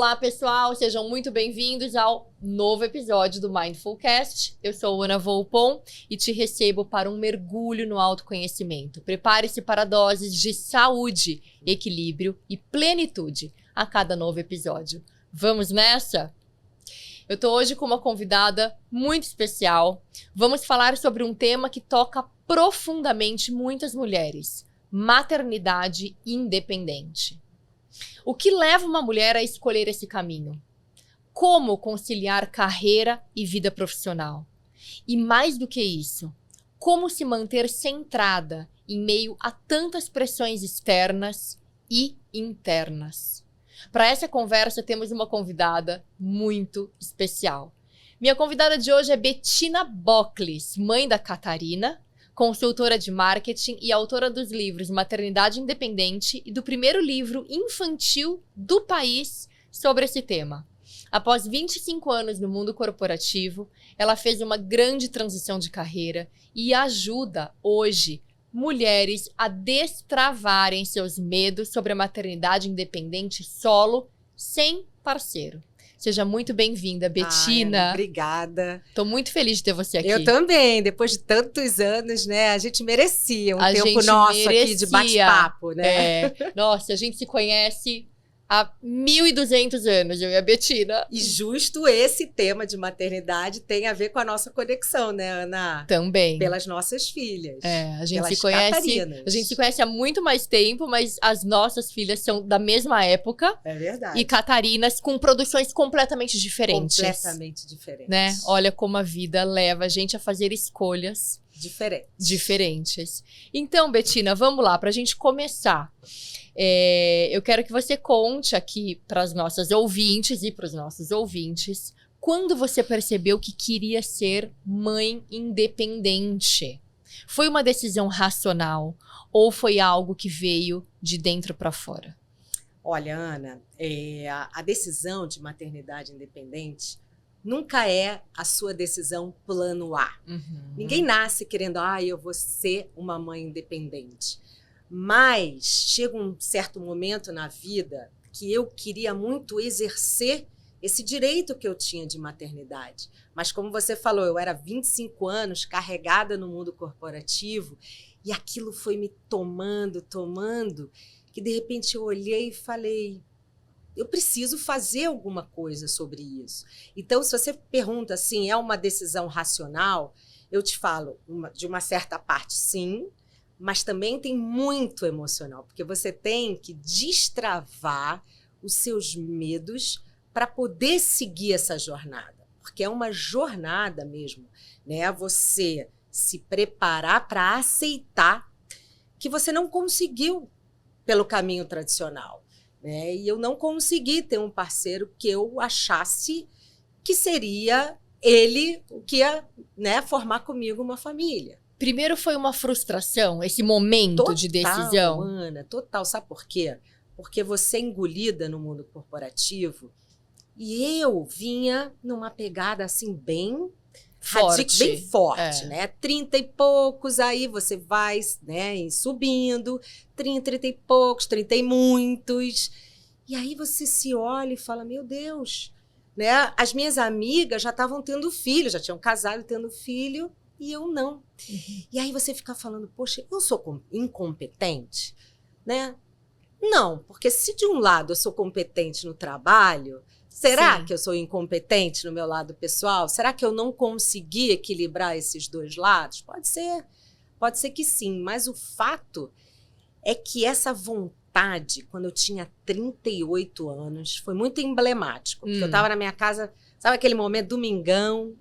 Olá, pessoal, sejam muito bem-vindos ao novo episódio do Mindfulcast. Eu sou Ana Volpon e te recebo para um mergulho no autoconhecimento. Prepare-se para doses de saúde, equilíbrio e plenitude a cada novo episódio. Vamos nessa? Eu tô hoje com uma convidada muito especial. Vamos falar sobre um tema que toca profundamente muitas mulheres: maternidade independente. O que leva uma mulher a escolher esse caminho? Como conciliar carreira e vida profissional? E mais do que isso, como se manter centrada em meio a tantas pressões externas e internas? Para essa conversa, temos uma convidada muito especial. Minha convidada de hoje é Bettina Bocles, mãe da Catarina, consultora de marketing e autora dos livros Maternidade Independente e do primeiro livro infantil do país sobre esse tema. Após 25 anos no mundo corporativo, ela fez uma grande transição de carreira e ajuda hoje mulheres a destravarem seus medos sobre a maternidade independente solo, sem parceiro. Seja muito bem-vinda, Bettina. Obrigada. Tô muito feliz de ter você aqui. Eu também. Depois de tantos anos, né? A gente merecia um tempo nosso aqui de bate-papo, né? Nossa, a gente se conhece há 1.200 anos, eu e a Bettina. E justo esse tema de maternidade tem a ver com a nossa conexão, né, Ana? Também. Pelas nossas filhas. A gente se conhece há muito mais tempo, mas as nossas filhas são da mesma época. É verdade. E Catarinas com produções completamente diferentes. Completamente diferentes. Né? Olha como a vida leva a gente a fazer escolhas diferentes. Então, Bettina, vamos lá, pra gente começar. Eu quero que você conte aqui para as nossas ouvintes e para os nossos ouvintes quando você percebeu que queria ser mãe independente. Foi uma decisão racional ou foi algo que veio de dentro para fora? Olha, Ana, a decisão de maternidade independente nunca é a sua decisão plano A. Uhum. Ninguém nasce querendo, eu vou ser uma mãe independente. Mas chega um certo momento na vida que eu queria muito exercer esse direito que eu tinha de maternidade. Mas como você falou, eu era 25 anos carregada no mundo corporativo e aquilo foi me tomando, que de repente eu olhei e falei, eu preciso fazer alguma coisa sobre isso. Então, se você pergunta assim, é uma decisão racional? Eu te falo, de uma certa parte, sim. Mas também tem muito emocional, porque você tem que destravar os seus medos para poder seguir essa jornada. Porque é uma jornada mesmo, né? Você se preparar para aceitar que você não conseguiu pelo caminho tradicional, né? E eu não consegui ter um parceiro que eu achasse que seria ele o que ia, né, formar comigo uma família. Primeiro foi uma frustração, esse momento de decisão? Ana, total. Sabe por quê? Porque você é engolida no mundo corporativo e eu vinha numa pegada assim bem forte, né? 30 e poucos, aí você vai, né, subindo, 30 e poucos, 30 e muitos. E aí você se olha e fala, meu Deus, né? As minhas amigas já estavam tendo filho, já tinham casado e tendo filho. E eu não. Uhum. E aí você fica falando, poxa, eu sou incompetente? Né? Não, porque se de um lado eu sou competente no trabalho, será que eu sou incompetente no meu lado pessoal? Será que eu não consegui equilibrar esses dois lados? Pode ser que sim, mas o fato é que essa vontade, quando eu tinha 38 anos, foi muito emblemático. Porque eu estava na minha casa, sabe aquele momento, domingão,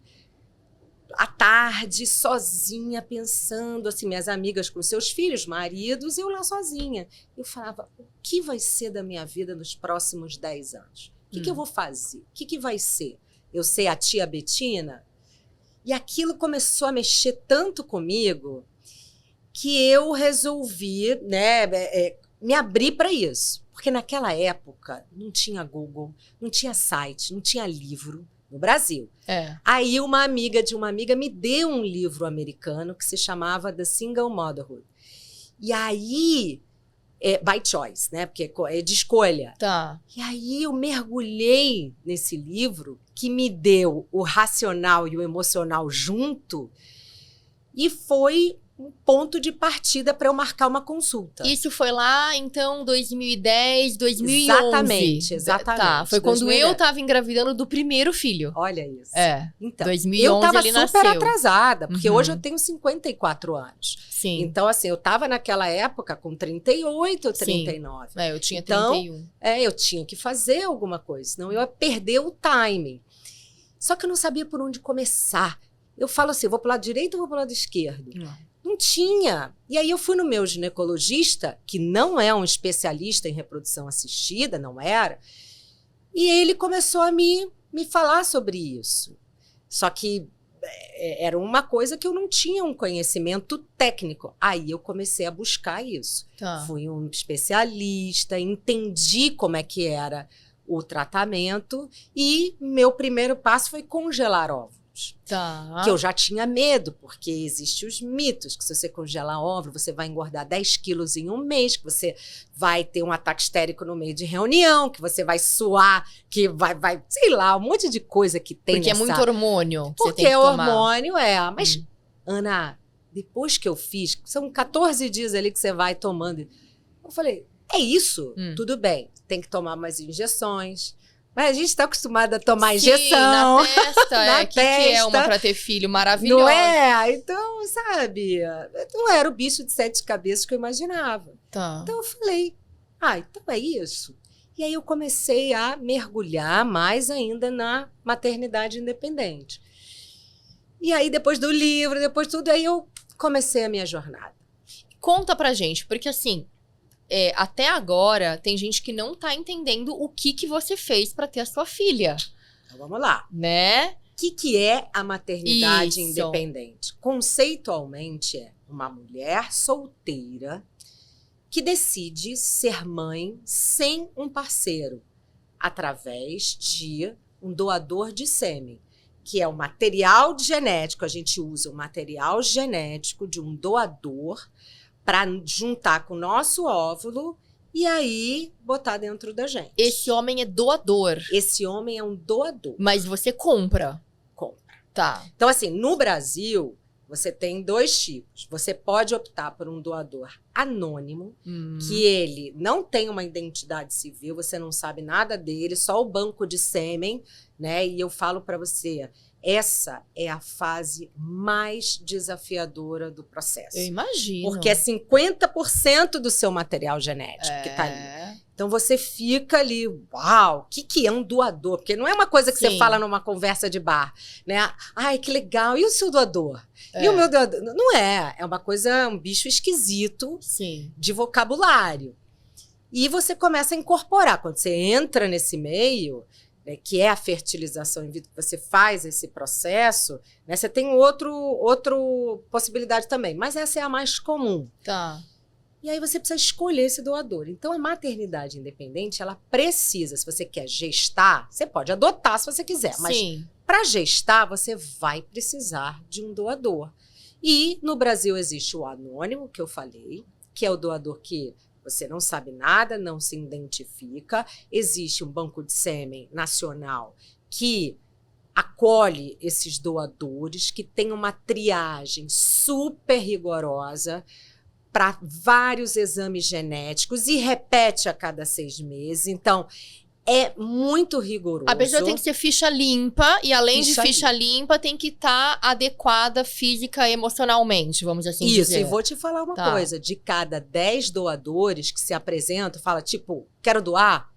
à tarde, sozinha, pensando, assim, minhas amigas com seus filhos, maridos, eu lá sozinha. Eu falava, o que vai ser da minha vida nos próximos 10 anos? O que eu vou fazer? O que vai ser? Eu ser a tia Bettina? E aquilo começou a mexer tanto comigo que eu resolvi, né, me abrir para isso. Porque naquela época não tinha Google, não tinha site, não tinha livro. No Brasil. Aí uma amiga de uma amiga me deu um livro americano que se chamava The Single Motherhood. E aí by choice, né? Porque é de escolha. Tá. E aí eu mergulhei nesse livro que me deu o racional e o emocional junto e foi um ponto de partida para eu marcar uma consulta. Isso foi lá, então, 2010, 2011. Exatamente. Tá, foi quando 2010. eu estava engravidando do primeiro filho. Olha isso. Então, 2011 eu tava super nasceu. atrasada, porque hoje eu tenho 54 anos. Sim. Então, assim, eu tava naquela época com 38, 39. Sim. Eu tinha 31. Então, eu tinha que fazer alguma coisa, senão eu ia perder o timing. Só que eu não sabia por onde começar. Eu falo assim, vou pro lado direito ou vou pro lado esquerdo? Não tinha. E aí eu fui no meu ginecologista, que não é um especialista em reprodução assistida, não era, e ele começou a me falar sobre isso. Só que era uma coisa que eu não tinha um conhecimento técnico. Aí eu comecei a buscar isso. Tá. Fui um especialista, entendi como é que era o tratamento e meu primeiro passo foi congelar óvulos. Tá. Que eu já tinha medo, porque existem os mitos que se você congelar óvulo, você vai engordar 10 quilos em um mês, que você vai ter um ataque histérico no meio de reunião, que você vai suar, que vai sei lá, um monte de coisa que tem Porque é muito hormônio. Porque é hormônio, Mas, Ana, depois que eu fiz, são 14 dias ali que você vai tomando. Eu falei, é isso? Tudo bem, tem que tomar mais injeções. Mas a gente está acostumada a tomar injeção. Na testa, na que é uma para ter filho maravilhosa. Não é? Então, sabe, não era o bicho de 7 cabeças que eu imaginava. Tá. Então eu falei, então é isso. E aí eu comecei a mergulhar mais ainda na maternidade independente. E aí depois do livro, depois de tudo, aí eu comecei a minha jornada. Conta pra gente, porque assim, até agora tem gente que não tá entendendo o que você fez pra ter a sua filha. Então vamos lá. Né? O que é a maternidade Isso. independente? Conceitualmente é uma mulher solteira que decide ser mãe sem um parceiro, através de um doador de sêmen, que é o material genético. A gente usa o material genético de um doador para juntar com o nosso óvulo e aí botar dentro da gente. Esse homem é doador. Esse homem é um doador. Mas você compra. Compra. Tá. Então, assim, no Brasil, você tem 2 tipos. Você pode optar por um doador anônimo, que ele não tem uma identidade civil, você não sabe nada dele, só o banco de sêmen, né? E eu falo para você, essa é a fase mais desafiadora do processo. Eu imagino. Porque é 50% do seu material genético que tá ali. Então você fica ali, uau, o que é um doador? Porque não é uma coisa que você fala numa conversa de bar, né? Ai, que legal, e o seu doador? E o meu doador? Não é, é uma coisa, um bicho esquisito de vocabulário. E você começa a incorporar, quando você entra nesse meio, né, que é a fertilização in vitro, que você faz esse processo, né, você tem outra possibilidade também, mas essa é a mais comum. Tá. E aí você precisa escolher esse doador. Então, a maternidade independente, ela precisa, se você quer gestar, você pode adotar se você quiser, mas para gestar, você vai precisar de um doador. E no Brasil existe o anônimo, que eu falei, que é o doador que você não sabe nada, não se identifica. Existe um banco de sêmen nacional que acolhe esses doadores, que tem uma triagem super rigorosa para vários exames genéticos e repete a cada 6 meses. Então, é muito rigoroso. A pessoa tem que ser ficha limpa e, além de ficha limpa, tem que estar adequada física e emocionalmente, vamos assim dizer. Isso, e vou te falar uma coisa. De cada 10 doadores que se apresentam, fala, tipo, quero doar,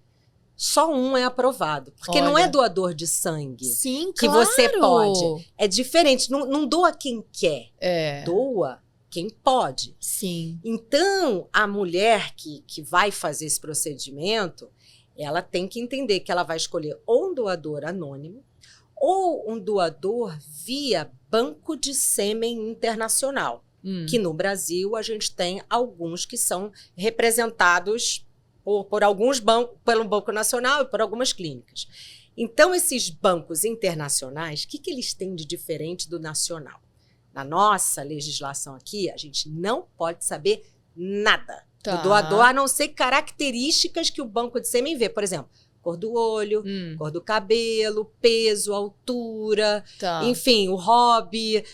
só um é aprovado. Porque não é doador de sangue. Sim, que claro. você pode. É diferente, não doa quem quer. Doa quem pode. Sim. Então, a mulher que vai fazer esse procedimento, ela tem que entender que ela vai escolher ou um doador anônimo ou um doador via banco de sêmen internacional. Que no Brasil a gente tem alguns que são representados por alguns bancos, pelo Banco Nacional e por algumas clínicas. Então, esses bancos internacionais, o que eles têm de diferente do nacional? Na nossa legislação aqui, a gente não pode saber nada O doador, a não ser características que o banco de sêmen vê. Por exemplo, cor do olho, cor do cabelo, peso, altura, enfim, o hobby,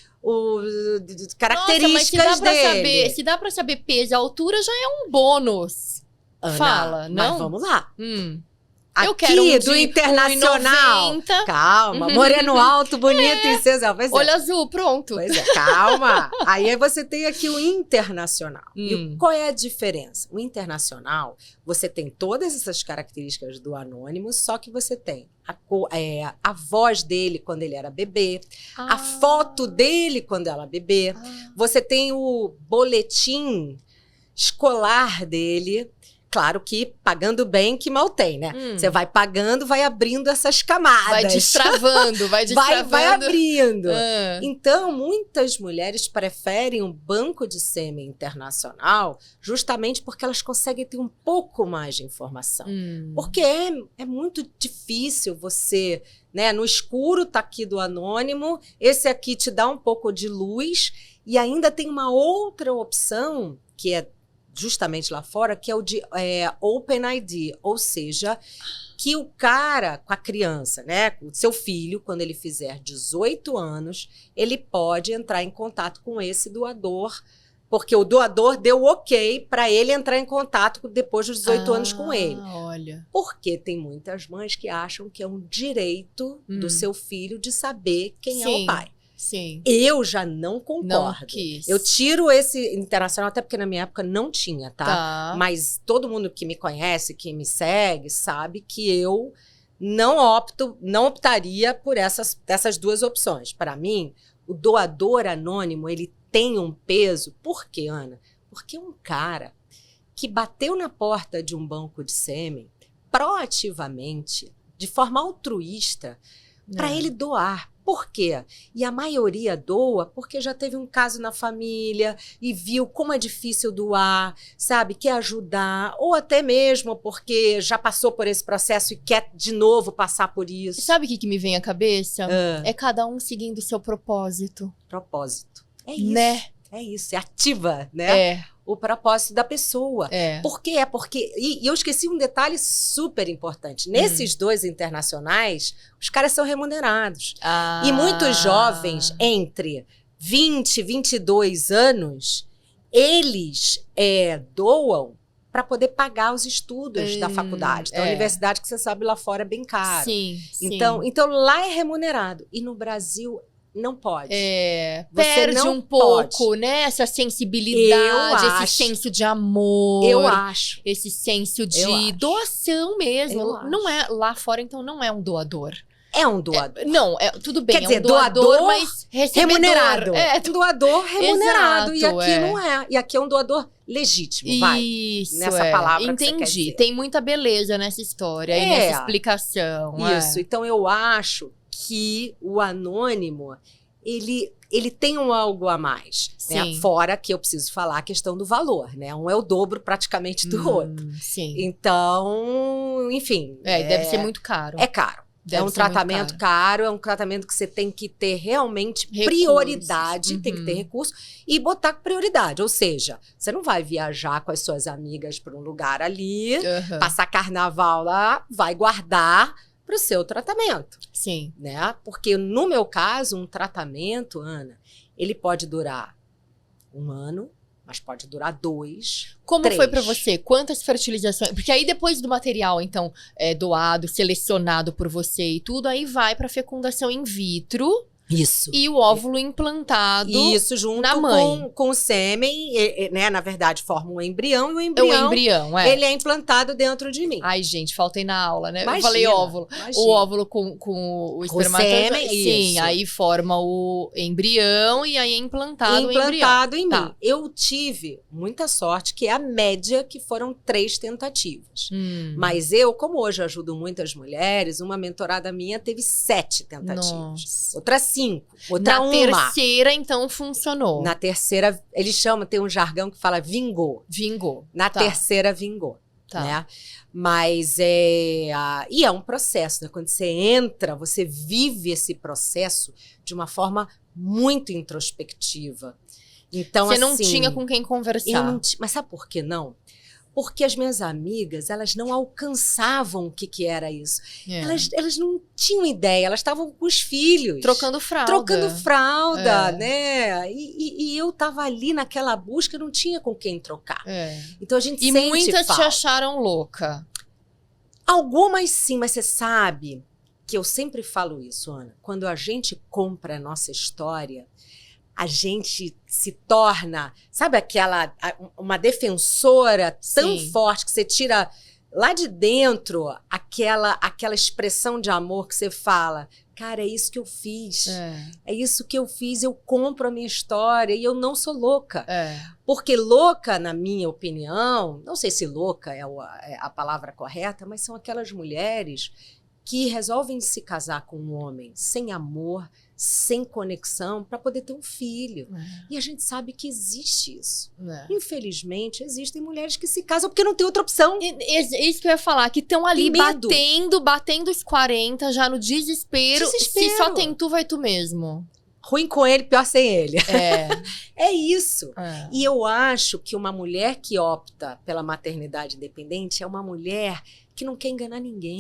características dele. Se dá pra saber peso e altura, já é um bônus. Ana, fala, não? Mas vamos lá. Eu quero um do internacional. 1,90. Calma, moreno alto, bonito e sensual. Olho azul, pronto. Pois é, calma. Aí você tem aqui o internacional. E qual é a diferença? O internacional, você tem todas essas características do anônimo, só que você tem a voz dele quando ele era bebê, a foto dele quando ela bebê, você tem o boletim escolar dele. Claro que pagando bem que mal tem, né? Você vai pagando, vai abrindo essas camadas. Vai destravando, vai destravando. Vai abrindo. Então, muitas mulheres preferem um banco de sêmen internacional justamente porque elas conseguem ter um pouco mais de informação. Porque é muito difícil você, né? No escuro tá aqui do anônimo, esse aqui te dá um pouco de luz e ainda tem uma outra opção que é justamente lá fora, que é o de Open ID, ou seja, que o cara com a criança, né, o seu filho, quando ele fizer 18 anos, ele pode entrar em contato com esse doador, porque o doador deu ok para ele entrar em contato depois dos 18 anos com ele. Olha. Porque tem muitas mães que acham que é um direito do seu filho de saber quem é o pai. Sim. Eu já não concordo. Não quis. Eu tiro esse internacional, até porque na minha época não tinha, tá? Mas todo mundo que me conhece, que me segue, sabe que eu não optaria por essas duas opções. Para mim, o doador anônimo, ele tem um peso. Por quê, Ana? Porque um cara que bateu na porta de um banco de sêmen proativamente, de forma altruísta, para ele doar. Por quê? E a maioria doa porque já teve um caso na família e viu como é difícil doar, sabe? Quer ajudar, ou até mesmo porque já passou por esse processo e quer de novo passar por isso. Sabe o que me vem à cabeça? É cada um seguindo o seu propósito. Propósito. É isso. Né? É isso. É ativa, né? O propósito da pessoa. Por quê? E eu esqueci um detalhe super importante. Nesses dois internacionais, os caras são remunerados. E muitos jovens, entre 20 e 22 anos, eles doam para poder pagar os estudos da faculdade, da universidade, que você sabe lá fora é bem caro. Sim, então lá é remunerado. E no Brasil não pode. Perde um pouco, né? Essa sensibilidade, esse senso de amor. Eu acho. Esse senso de doação mesmo. Não é lá fora, então não é um doador. É um doador. Não, tudo bem. Quer dizer, um doador, mas remunerado. Doador remunerado. Exato, e aqui não é. E aqui é um doador legítimo, vai. Isso, nessa palavra entendi. Que você quer dizer. Tem muita beleza nessa história e nessa explicação. Isso. Então, eu acho que o anônimo, ele tem algo a mais. Né? Fora que eu preciso falar a questão do valor, né? Um é o dobro praticamente do outro. Sim. Então, enfim. Deve ser muito caro. É caro. É um tratamento caro, é um tratamento que você tem que ter realmente prioridade, tem que ter recurso e botar prioridade. Ou seja, você não vai viajar com as suas amigas para um lugar ali, passar carnaval lá, vai guardar para o seu tratamento. Sim. Né? Porque no meu caso, um tratamento, Ana, ele pode durar 1 ano, mas pode durar 2, Como 3. foi pra você? Quantas fertilizações? Porque aí depois do material, então, doado, selecionado por você e tudo, aí vai pra fecundação in vitro. Isso. E o óvulo implantado Isso, junto na mãe. Com o sêmen, né? Na verdade, forma um embrião. E o embrião, ele é implantado dentro de mim. Ai, gente, faltei na aula, né? Imagina, eu falei óvulo. Imagina. O óvulo com o espermatozoide. Sêmen, sim, isso. aí forma o embrião e aí é implantado o embrião. Implantado em mim. Eu tive muita sorte, que é a média, que foram 3 tentativas. Mas eu, como hoje ajudo muitas mulheres, uma mentorada minha teve 7 tentativas. Nossa. Outra 5, outra 1. Na terceira, então, funcionou. Na terceira, eles chamam, tem um jargão que fala vingou. Vingou. Na terceira, vingou. Tá. Né? Mas e é um processo, né? Quando você entra, você vive esse processo de uma forma muito introspectiva. Então, você não tinha com quem conversar. Mas sabe por que não? Porque as minhas amigas, elas não alcançavam o que era isso. Elas não tinham ideia, elas estavam com os filhos. Trocando fralda. Né? E eu estava ali naquela busca, não tinha com quem trocar. Então a gente sente falta. E muitas te acharam louca. Algumas sim, mas você sabe que eu sempre falo isso, Ana. Quando a gente compra a nossa história, a gente se torna, sabe uma defensora tão forte que você tira lá de dentro aquela expressão de amor que você fala, cara, é isso que eu fiz, é isso que eu fiz, eu compro a minha história e eu não sou louca. Porque louca, na minha opinião, não sei se louca é a palavra correta, mas são aquelas mulheres que resolvem se casar com um homem sem amor, sem conexão, para poder ter um filho. E a gente sabe que existe isso. Infelizmente, existem mulheres que se casam porque não tem outra opção. Isso que eu ia falar, que estão ali batendo os 40, já no desespero. Se só tem tu, vai tu mesmo. Ruim com ele, pior sem ele. É isso. E eu acho que uma mulher que opta pela maternidade independente é uma mulher que não quer enganar ninguém,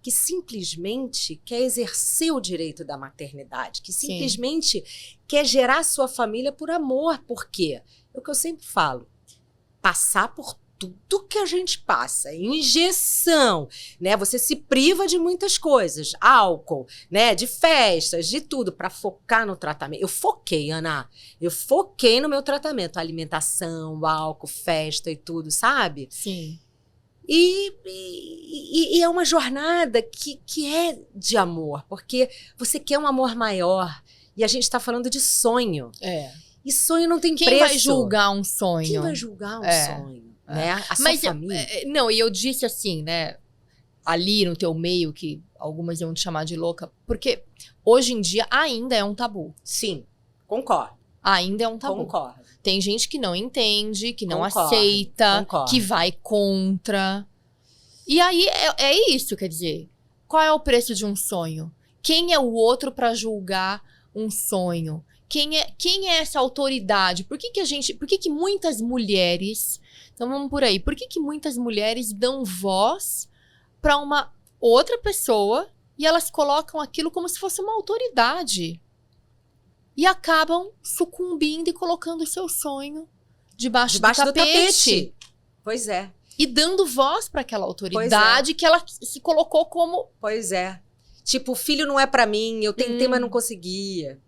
que simplesmente quer exercer o direito da maternidade, que simplesmente quer gerar sua família por amor. Por quê? É o que eu sempre falo, passar por tudo que a gente passa, injeção, né? Você se priva de muitas coisas, álcool, né? De festas, de tudo, para focar no tratamento. Eu foquei, Ana, no meu tratamento, alimentação, álcool, festa e tudo, sabe? Sim. E é uma jornada que é de amor, porque você quer um amor maior. E a gente está falando de sonho. E sonho não tem preço. Quem vai julgar um sonho? Quem vai julgar um sonho? Né? A sua família. Não, e eu disse assim, né? Ali no teu meio, que algumas iam te chamar de louca, porque hoje em dia ainda é um tabu. Sim, concordo. Ainda é um tabu. Concordo. Tem gente que não entende, que não aceita, que vai contra. E aí é isso, quer dizer, qual é o preço de um sonho? Quem é o outro para julgar um sonho? Quem é essa autoridade? Por que muitas mulheres, então vamos por aí, por que muitas mulheres dão voz para uma outra pessoa e elas colocam aquilo como se fosse uma autoridade? E acabam sucumbindo e colocando o seu sonho debaixo do tapete. Pois é. E dando voz para aquela autoridade que ela se colocou como... Pois é. Tipo, o filho não é para mim, eu tentei, mas não conseguia.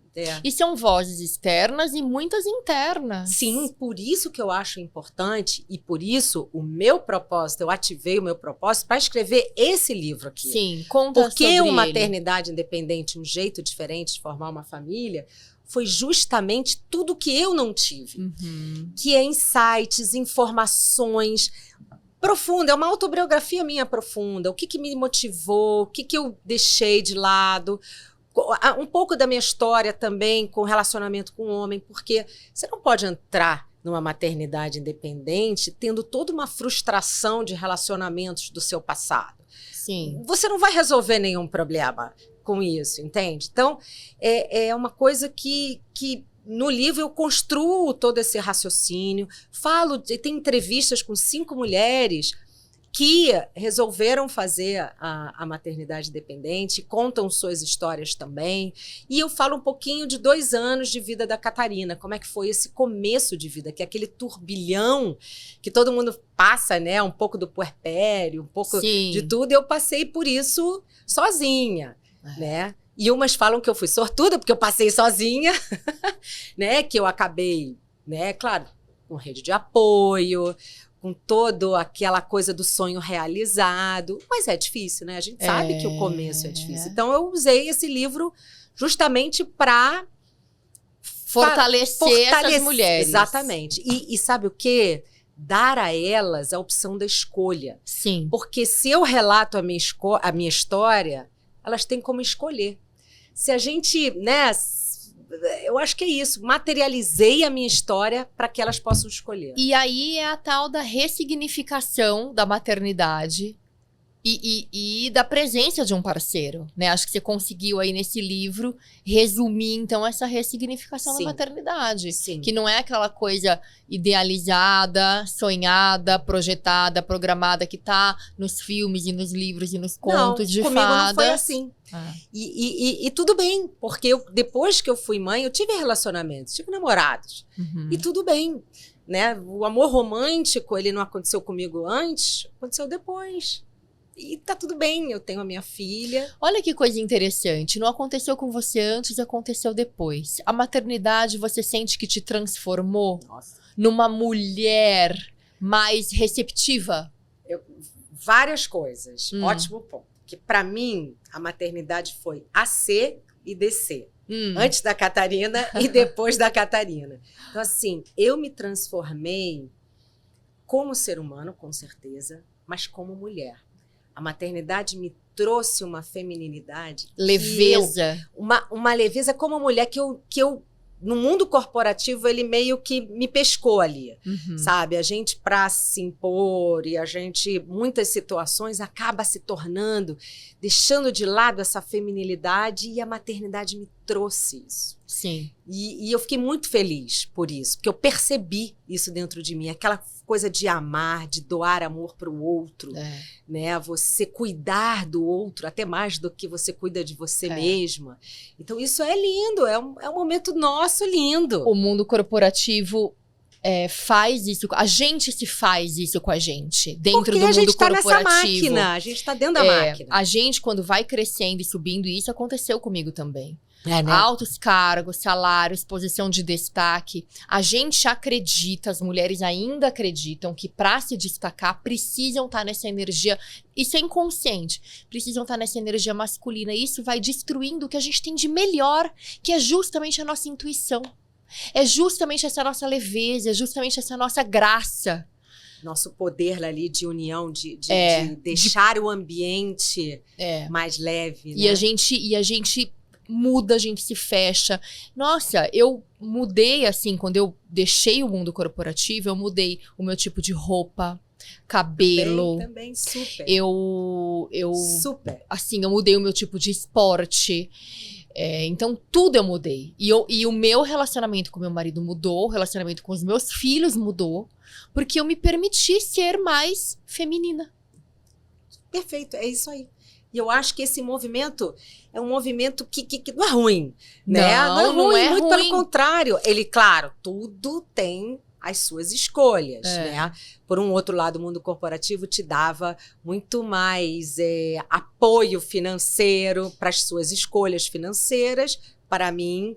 E são vozes externas e muitas internas. Sim, por isso que eu acho importante e por isso o meu propósito, eu ativei o meu propósito para escrever esse livro aqui. Sim, conta porque sobre uma ele. Maternidade independente, um jeito diferente de formar uma família, foi justamente tudo que eu não tive. Que é insights, informações profunda, é uma autobiografia minha profunda. O que me motivou, o que eu deixei de lado. Um pouco da minha história também com relacionamento com o homem, porque você não pode entrar numa maternidade independente tendo toda uma frustração de relacionamentos do seu passado. Sim. Você não vai resolver nenhum problema com isso, entende? Então, é uma coisa que no livro eu construo todo esse raciocínio, tem entrevistas com 5 mulheres que resolveram fazer a maternidade independente, contam suas histórias também. E eu falo um pouquinho de 2 anos de vida da Catarina, como é que foi esse começo de vida, que é aquele turbilhão que todo mundo passa, né? Um pouco do puerpério, um pouco de tudo. E eu passei por isso sozinha, né? E umas falam que eu fui sortuda, porque eu passei sozinha, né? Que eu acabei, né? Claro, com rede de apoio, com toda aquela coisa do sonho realizado. Mas é difícil, né? A gente sabe que o começo é difícil. Então, eu usei esse livro justamente para fortalecer essas mulheres. Exatamente. E sabe o quê? Dar a elas a opção da escolha. Sim. Porque se eu relato a minha história, elas têm como escolher. Se a gente, né, eu acho que é isso, materializei a minha história para que elas possam escolher. E aí é a tal da ressignificação da maternidade, E da presença de um parceiro, né? Acho que você conseguiu aí nesse livro resumir, então, essa ressignificação da maternidade. Sim. Que não é aquela coisa idealizada, sonhada, projetada, programada que tá nos filmes e nos livros e nos contos de comigo fadas. Não foi assim. E tudo bem, porque depois que eu fui mãe, eu tive relacionamentos, tive namorados. E tudo bem, né? O amor romântico, ele não aconteceu comigo antes, aconteceu depois. E tá tudo bem, eu tenho a minha filha. Olha que coisa interessante. Não aconteceu com você antes, aconteceu depois. A maternidade, você sente que te transformou numa mulher mais receptiva? Várias coisas. Ótimo ponto. Que para mim, a maternidade foi AC e DC. Antes da Catarina e depois da Catarina. Então, assim, eu me transformei como ser humano, com certeza, mas como mulher. A maternidade me trouxe uma femininidade. Leveza. Uma leveza como mulher que eu, no mundo corporativo, ele meio que me pescou ali. Sabe? A gente, para se impor, e a gente, muitas situações, acaba se tornando, deixando de lado essa feminilidade, e a maternidade me trouxe isso. Sim. E eu fiquei muito feliz por isso, porque eu percebi isso dentro de mim, aquela coisa de amar, de doar amor para o outro, né? Você cuidar do outro até mais do que você cuida de você mesma. Então isso é lindo, é um momento nosso lindo. O mundo corporativo faz isso, a gente se faz isso com a gente, dentro porque do mundo corporativo. Porque a gente tá nessa máquina, a gente tá dentro da máquina. A gente, quando vai crescendo e subindo, isso aconteceu comigo também. Né? Altos cargos, salários, posição de destaque. A gente acredita, as mulheres ainda acreditam que para se destacar precisam estar nessa energia, isso é inconsciente, precisam estar nessa energia masculina. E isso vai destruindo o que a gente tem de melhor, que é justamente a nossa intuição. É justamente essa nossa leveza, é justamente essa nossa graça. Nosso poder ali de união, de deixar o ambiente mais leve. Né? E a gente muda, a gente se fecha. Nossa, eu mudei assim, quando eu deixei o mundo corporativo, eu mudei o meu tipo de roupa, cabelo. Também, super. Super. Assim, eu mudei o meu tipo de esporte. Então, tudo eu mudei. E o meu relacionamento com meu marido mudou, o relacionamento com os meus filhos mudou, porque eu me permiti ser mais feminina. Perfeito, é isso aí. E eu acho que esse movimento é um movimento que não é ruim, né? Não é muito ruim. Pelo contrário. Ele, claro, tudo tem as suas escolhas, né? Por um outro lado, o mundo corporativo te dava muito mais apoio financeiro para as suas escolhas financeiras. Para mim,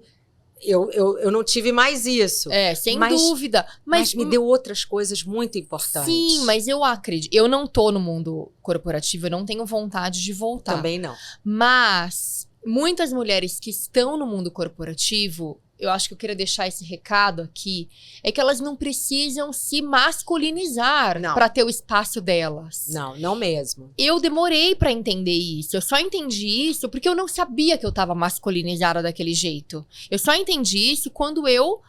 eu não tive mais isso. Sem dúvida. Mas me deu outras coisas muito importantes. Sim, mas eu acredito. Eu não tô no mundo corporativo, eu não tenho vontade de voltar. Também não. Mas muitas mulheres que estão no mundo corporativo, eu acho que eu queria deixar esse recado aqui, é que elas não precisam se masculinizar para ter o espaço delas. Não mesmo. Eu demorei para entender isso. Eu só entendi isso porque eu não sabia que eu tava masculinizada daquele jeito. Eu só entendi isso quando eu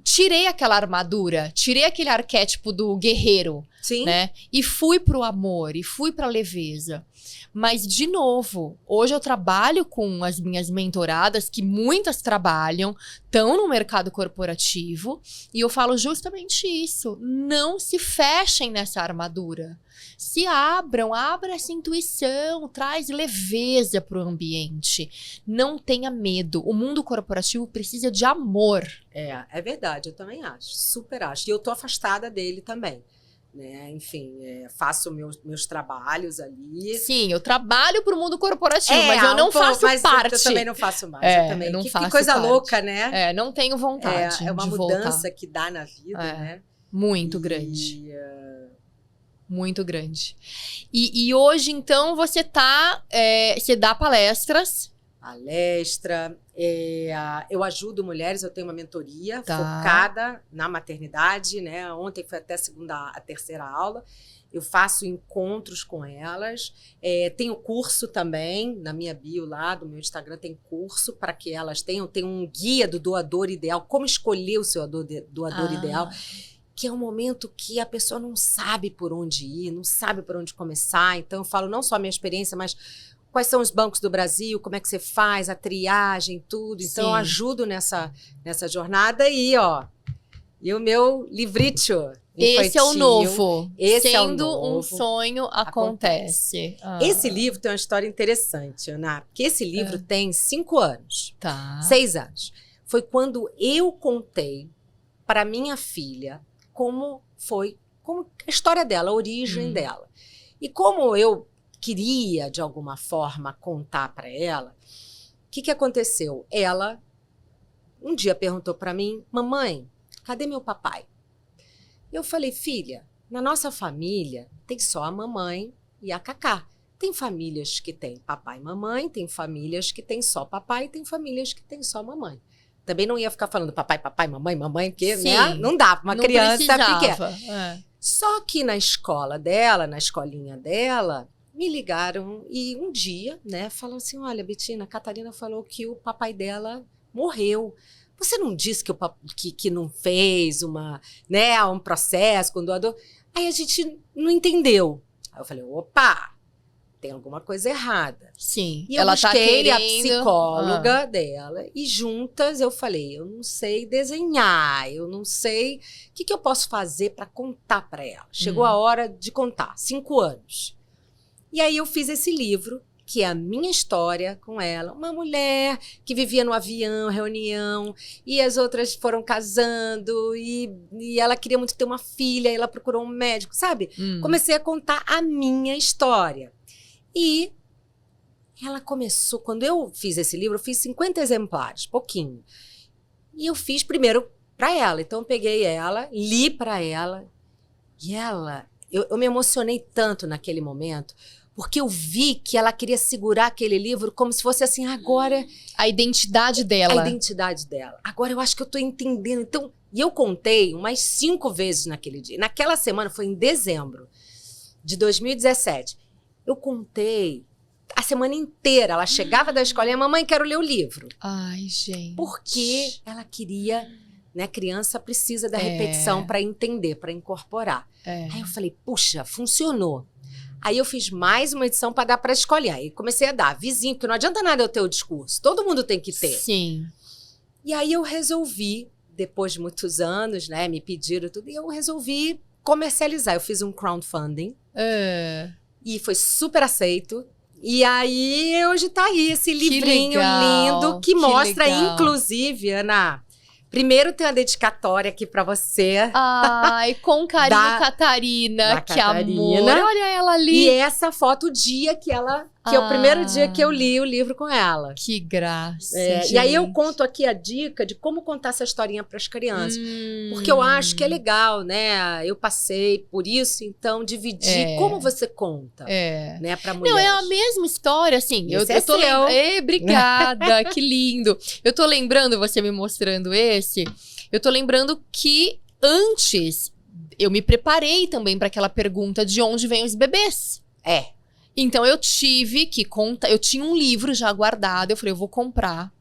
tirei aquela armadura, tirei aquele arquétipo do guerreiro, né? E fui pro amor, e fui pra leveza. Mas, de novo, hoje eu trabalho com as minhas mentoradas, que muitas trabalham, estão no mercado corporativo, e eu falo justamente isso. Não se fechem nessa armadura. Se abram, abra essa intuição, traz leveza para o ambiente. Não tenha medo. O mundo corporativo precisa de amor. É verdade, eu também acho, super acho. E eu tô afastada dele também. Né? Enfim, faço meus trabalhos ali. Sim, eu trabalho pro mundo corporativo, mas eu não faço parte. Eu também não faço mais. Eu também. Não faço que coisa parte. louca, né? Não tenho vontade. É uma de mudança voltar. que dá na vida, né? Muito grande. Muito grande. E hoje, então, você você dá palestras. Eu ajudo mulheres, eu tenho uma mentoria focada na maternidade, né? Ontem foi até a terceira aula. Eu faço encontros com elas. Tenho curso também, na minha bio lá, do meu Instagram, tem curso para que elas tenham. Tem um guia do doador ideal, como escolher o seu doador ideal. que é um momento que a pessoa não sabe por onde ir, não sabe por onde começar. Então, eu falo não só a minha experiência, mas quais são os bancos do Brasil, como é que você faz, a triagem, tudo. Então, eu ajudo nessa jornada aí, ó. E o meu livrito infantil. Esse é o novo. Esse Sendo é o novo. um sonho, acontece. Esse livro tem uma história interessante, Ana, porque esse livro tem 5 anos. Tá. 6 anos. Foi quando eu contei para minha filha como a história dela, a origem dela. E como eu queria, de alguma forma, contar para ela, o que aconteceu? Ela, um dia perguntou para mim, mamãe, cadê meu papai? Eu falei, filha, na nossa família tem só a mamãe e a Cacá. Tem famílias que tem papai e mamãe, tem famílias que tem só papai, tem famílias que tem só mamãe. Também não ia ficar falando papai, papai, mamãe, mamãe, porque né? Não dá para uma criança pequena. Só que na escola dela, na escolinha dela, me ligaram e um dia, né, falaram assim, olha, Betina, a Catarina falou que o papai dela morreu. Você não disse que não fez um processo com doador? Aí a gente não entendeu. Aí eu falei, opa, tem alguma coisa errada. Sim. E eu busquei a psicóloga dela e juntas eu falei, eu não sei desenhar, eu não sei o que eu posso fazer para contar para ela. Chegou a hora de contar, 5 anos. E aí eu fiz esse livro, que é a minha história com ela. Uma mulher que vivia no avião, reunião, e as outras foram casando, e ela queria muito ter uma filha, e ela procurou um médico, sabe? Comecei a contar a minha história. E ela começou, quando eu fiz esse livro, eu fiz 50 exemplares, pouquinho. E eu fiz primeiro para ela. Então eu peguei ela, li para ela, e eu me emocionei tanto naquele momento, porque eu vi que ela queria segurar aquele livro como se fosse assim, agora... A identidade dela. A identidade dela. Agora eu acho que eu tô entendendo. Então, e eu contei umas 5 vezes naquele dia. Naquela semana, foi em dezembro de 2017. Eu contei a semana inteira. Ela chegava da escolinha, mamãe, quero ler o livro. Ai, gente. Porque ela queria... Né, criança precisa da repetição para entender, para incorporar. Aí eu falei, puxa, funcionou. Aí eu fiz mais uma edição para dar para a escolinha. Aí comecei a dar, vizinho, porque não adianta nada eu ter o discurso. Todo mundo tem que ter. Sim. E aí eu resolvi, depois de muitos anos, né, me pediram tudo, e eu resolvi comercializar. Eu fiz um crowdfunding. E foi super aceito. E aí, hoje tá aí esse livrinho lindo que mostra, inclusive, Ana... Primeiro tem uma dedicatória aqui pra você. Ai, com carinho, Catarina. Que amor. Olha ela ali. E essa foto, o dia que ela... Que é o primeiro dia que eu li o livro com ela. Que graça, E aí eu conto aqui a dica de como contar essa historinha para as crianças. Porque eu acho que é legal, né? Eu passei por isso, então dividir como você conta, né, para mulheres. Não, é a mesma história, assim. Eu tô obrigada, que lindo. Eu tô lembrando, você me mostrando esse, eu tô lembrando que antes eu me preparei também para aquela pergunta de onde vêm os bebês. Então eu tive que contar, eu tinha um livro já guardado, eu falei, eu vou comprar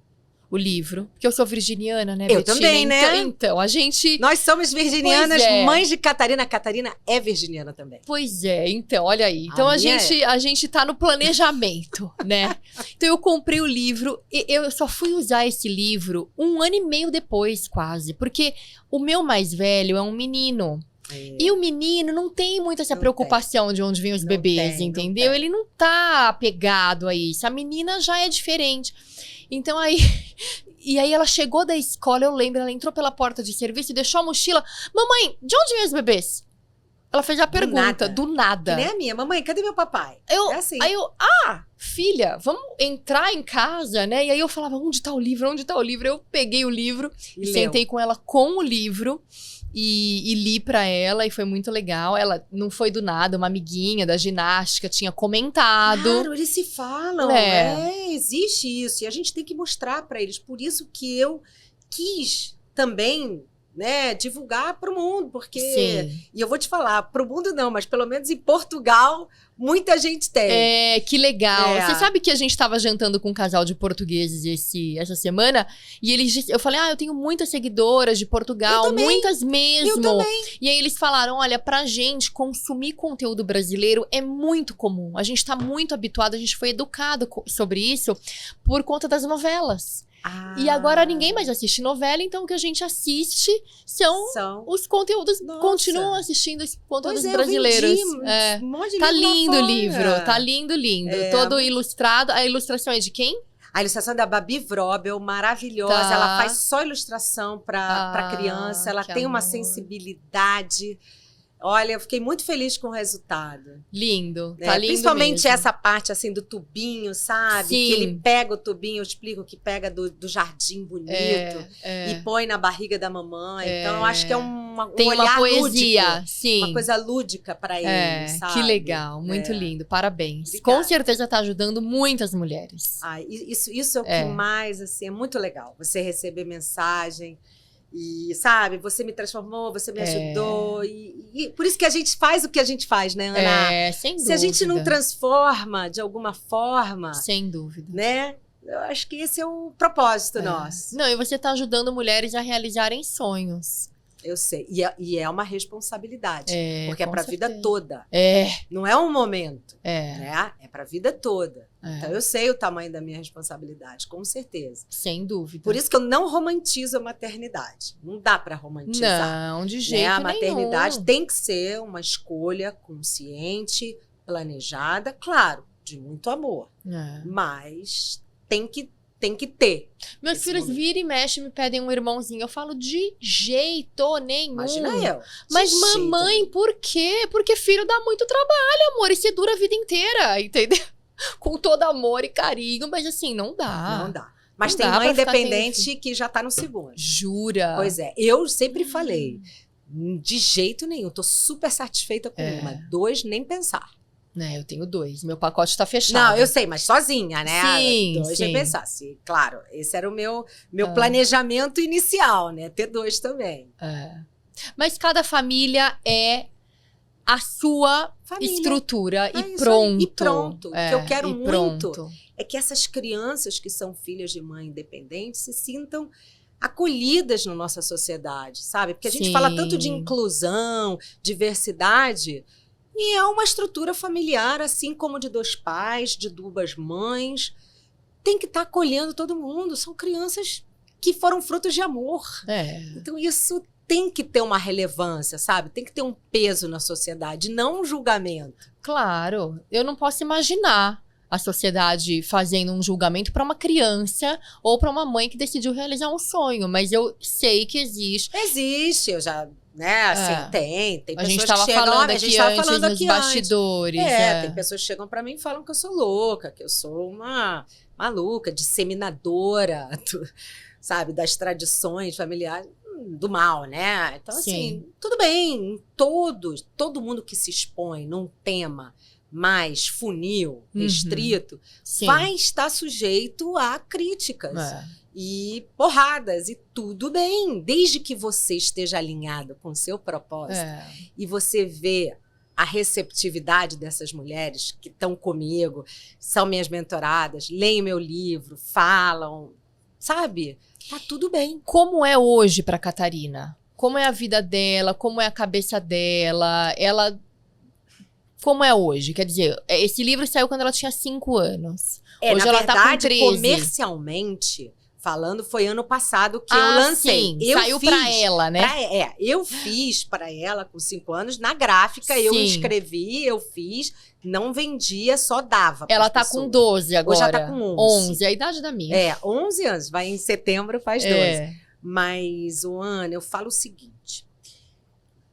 o livro, porque eu sou virginiana, né, Eu Betina? também, né? Então, a gente... Nós somos virginianas, mães de Catarina. A Catarina é virginiana também. Pois é, então, olha aí. Então a gente tá no planejamento, né? Então eu comprei o livro, e eu só fui usar esse livro 1 ano e meio depois, quase, porque o meu mais velho é um menino. E o menino não tem muito essa preocupação de onde vêm os bebês, entendeu? Ele não tá apegado a isso. A menina já é diferente. Então aí... E aí ela chegou da escola, eu lembro, ela entrou pela porta de serviço e deixou a mochila. Mamãe, de onde vêm os bebês? Ela fez a pergunta, do nada. Que nem a minha. Mamãe, cadê meu papai? Aí eu, filha, vamos entrar em casa, né? E aí eu falava, onde tá o livro? Onde tá o livro? Eu peguei o livro e sentei com ela com o livro. E li pra ela, e foi muito legal. Ela não foi do nada, uma amiguinha da ginástica tinha comentado. Claro, eles se falam. Existe isso. E a gente tem que mostrar pra eles. Por isso que eu quis também né, divulgar para o mundo, porque... Sim. E eu vou te falar, para o mundo não, mas pelo menos em Portugal, muita gente tem. Que legal. Você sabe que a gente estava jantando com um casal de portugueses essa semana, e eu falei, eu tenho muitas seguidoras de Portugal, muitas mesmo. Eu também. E aí eles falaram, olha, pra gente consumir conteúdo brasileiro é muito comum. A gente tá muito habituado, a gente foi educado sobre isso por conta das novelas. E agora ninguém mais assiste novela, então o que a gente assiste são os conteúdos. Nossa. Continuam assistindo os conteúdos Pois brasileiros. Um monte de Tá livro lindo o lá livro, fora. tá lindo. Todo ilustrado. A ilustração é de quem? A ilustração da Babi Vrobel, maravilhosa. Tá. Ela faz só ilustração para criança. Ela tem uma amor. sensibilidade. Olha, eu fiquei muito feliz com o resultado. Lindo, tá lindo Principalmente mesmo. essa parte assim do tubinho, sabe? Sim. Que ele pega o tubinho, eu explico que pega do jardim bonito e põe na barriga da mamãe. Então eu acho que é um Tem olhar uma poesia, lúdico, sim. uma coisa lúdica para ele, sabe? Que legal, muito lindo, parabéns. Obrigada. Com certeza tá ajudando muitas mulheres. Isso é o que mais, assim, é muito legal. Você receber mensagem e, sabe, você me transformou, você me ajudou. E por isso que a gente faz o que a gente faz, né, Ana? Sem dúvida. Se a gente não transforma de alguma forma... Sem dúvida. Né? Eu acho que esse é o propósito nosso. Não, e você tá ajudando mulheres a realizarem sonhos. Eu sei. E é uma responsabilidade. Porque é pra certeza. vida toda. Não é um momento. Né? É pra vida toda. Então eu sei o tamanho da minha responsabilidade, com certeza. Sem dúvida. Por isso que eu não romantizo a maternidade. Não dá pra romantizar. Não, de jeito nenhum. A maternidade tem que ser uma escolha consciente, planejada, claro, de muito amor. Mas tem que ter. Meus filhos viram e mexem, me pedem um irmãozinho. Eu falo, de jeito nenhum. Imagina eu. Mas mamãe, por quê? Porque filho dá muito trabalho, amor. E você dura a vida inteira, entendeu? Com todo amor e carinho. Mas assim, não dá. Não dá. Mas Não tem dá mãe pra ficar independente que já tá no segundo. Jura? Pois é. Eu sempre falei, de jeito nenhum. Tô super satisfeita com uma. 2, nem pensar. Eu tenho 2. Meu pacote tá fechado. Não, eu sei, mas sozinha, né? Sim, 2 nem pensar. Claro, esse era o meu planejamento inicial, né? Ter 2 também. Mas cada família é a sua estrutura e pronto. E pronto. O que eu quero muito pronto. É que essas crianças que são filhas de mãe independente se sintam acolhidas na nossa sociedade, sabe? Porque a gente fala tanto de inclusão, diversidade, e é uma estrutura familiar, assim como de 2 pais, de 2 mães. Tem que estar acolhendo todo mundo. São crianças que foram frutos de amor. Então isso tem que ter uma relevância, sabe? Tem que ter um peso na sociedade, não um julgamento. Claro, eu não posso imaginar a sociedade fazendo um julgamento para uma criança ou para uma mãe que decidiu realizar um sonho, mas eu sei que existe. Existe, eu já, né, assim, tem pessoas a gente que tava chegam, falando a aqui gente tava antes falando nos aqui bastidores. Tem pessoas que chegam para mim e falam que eu sou louca, que eu sou uma maluca, disseminadora, sabe, das tradições familiares. Do mal, né? Então, assim, tudo bem, todo mundo que se expõe num tema mais funil, restrito, vai estar sujeito a críticas e porradas, e tudo bem, desde que você esteja alinhado com o seu propósito e você vê a receptividade dessas mulheres que estão comigo, são minhas mentoradas, leem meu livro, falam, sabe? Tá tudo bem. Como é hoje para Catarina? Como é a vida dela? Como é a cabeça dela? Como é hoje? Quer dizer, esse livro saiu quando ela tinha 5 anos. Hoje na ela verdade, tá com 13. Comercialmente falando, foi ano passado que eu lancei. Saiu pra ela, né? Eu fiz pra ela com 5 anos, na gráfica, eu escrevi, eu fiz, não vendia, só dava. Ela tá com 12 agora. Hoje já tá com 11. 11, a idade da minha. 11 anos, vai em setembro, faz 12. Mas, Ana, eu falo o seguinte,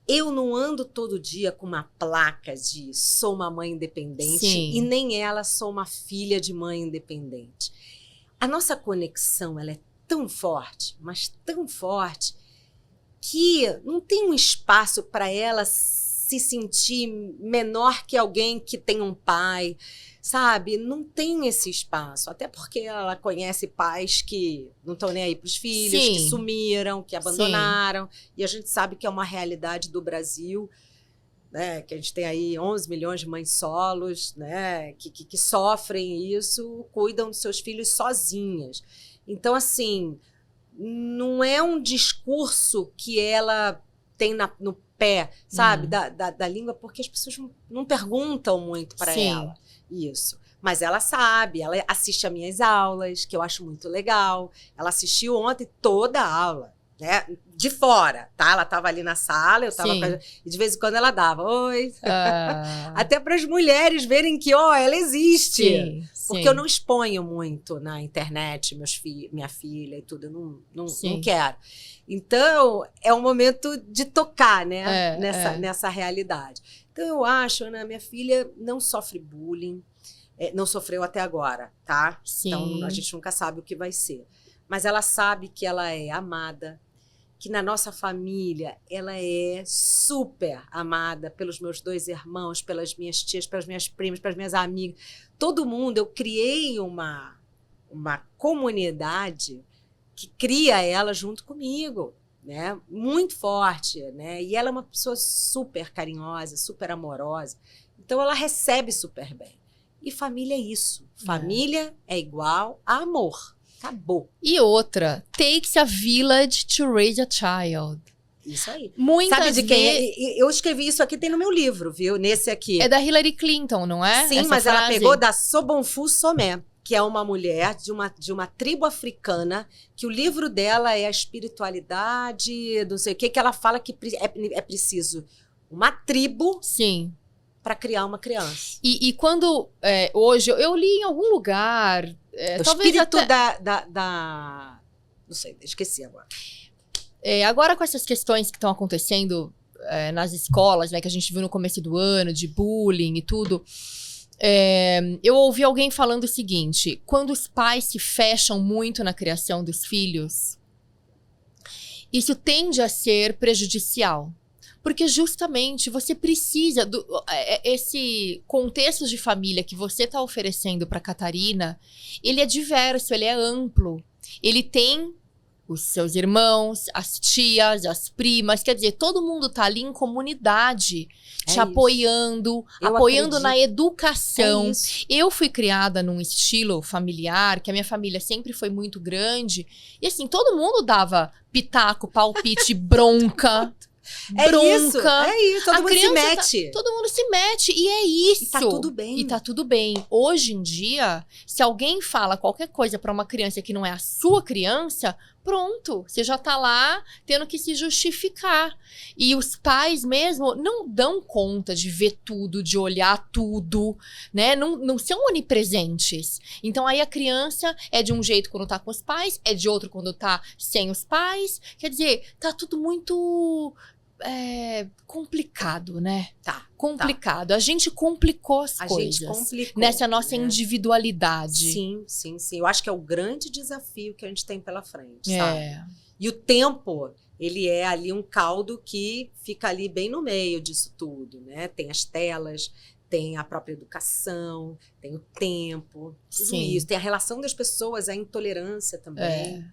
eu não ando todo dia com uma placa de sou uma mãe independente e nem ela sou uma filha de mãe independente. A nossa conexão, ela é tão forte, mas tão forte, que não tem um espaço para ela se sentir menor que alguém que tem um pai, sabe? Não tem esse espaço. Até porque ela conhece pais que não estão nem aí para os filhos, Sim. que sumiram, que abandonaram. Sim. E a gente sabe que é uma realidade do Brasil, né? Que a gente tem aí 11 milhões de mães solos, né? Que sofrem isso, cuidam dos seus filhos sozinhas. Então, assim, não é um discurso que ela tem no pé, sabe? Da língua, porque as pessoas não perguntam muito para ela isso. Mas ela sabe, ela assiste às minhas aulas, que eu acho muito legal. Ela assistiu ontem toda a aula, né? De fora, tá? Ela estava ali na sala, eu estava... E de vez em quando ela dava, oi. Até para as mulheres verem que, ela existe. Sim. Porque eu não exponho muito na internet, minha filha e tudo, eu não quero. Então, é um momento de tocar, né? Nessa realidade. Então, eu acho, Ana, minha filha não sofre bullying, não sofreu até agora, tá? Sim. Então, a gente nunca sabe o que vai ser. Mas ela sabe que ela é amada, que na nossa família ela é super amada pelos meus 2 irmãos, pelas minhas tias, pelas minhas primas, pelas minhas amigas. Todo mundo, eu criei uma comunidade que cria ela junto comigo, né? Muito forte, né? E ela é uma pessoa super carinhosa, super amorosa. Então, ela recebe super bem. E família é isso. Família é igual a amor. Acabou. E outra, takes a village to raise a child. Isso aí. Muitas Sabe de quem? Eu escrevi isso aqui, tem no meu livro, viu? Nesse aqui. É da Hillary Clinton, não é? Sim, essa mas frase? Ela pegou da Sobonfu Somé, que é uma mulher de uma tribo africana, que o livro dela é a espiritualidade, não sei o que ela fala que é preciso uma tribo para criar uma criança. E quando, hoje, eu li em algum lugar... o espírito não sei, esqueci agora. Agora com essas questões que estão acontecendo nas escolas, né, que a gente viu no começo do ano, de bullying e tudo... eu ouvi alguém falando o seguinte: quando os pais se fecham muito na criação dos filhos, isso tende a ser prejudicial. Porque justamente você precisa... esse contexto de família que você está oferecendo para Catarina, ele é diverso, ele é amplo. Ele tem os seus irmãos, as tias, as primas, quer dizer, todo mundo tá ali em comunidade, te apoiando, apoiando na educação. Eu fui criada num estilo familiar, que a minha família sempre foi muito grande, e assim, todo mundo dava pitaco, palpite, bronca. Isso, todo mundo se mete. Todo mundo se mete, e é isso. E tá tudo bem. E tá tudo bem. Hoje em dia, se alguém fala qualquer coisa pra uma criança que não é a sua criança, pronto, você já tá lá tendo que se justificar. E os pais mesmo não dão conta de ver tudo, de olhar tudo, né? Não são onipresentes. Então aí a criança é de um jeito quando tá com os pais, é de outro quando tá sem os pais. Quer dizer, tá tudo muito... complicado, né? Complicado. A gente complicou as coisas. Gente complicou, nessa nossa individualidade. Sim. Eu acho que é o grande desafio que a gente tem pela frente, sabe? E o tempo, ele é ali um caldo que fica ali bem no meio disso tudo, né? Tem as telas, tem a própria educação, tem o tempo, tudo isso. Tem a relação das pessoas, a intolerância também.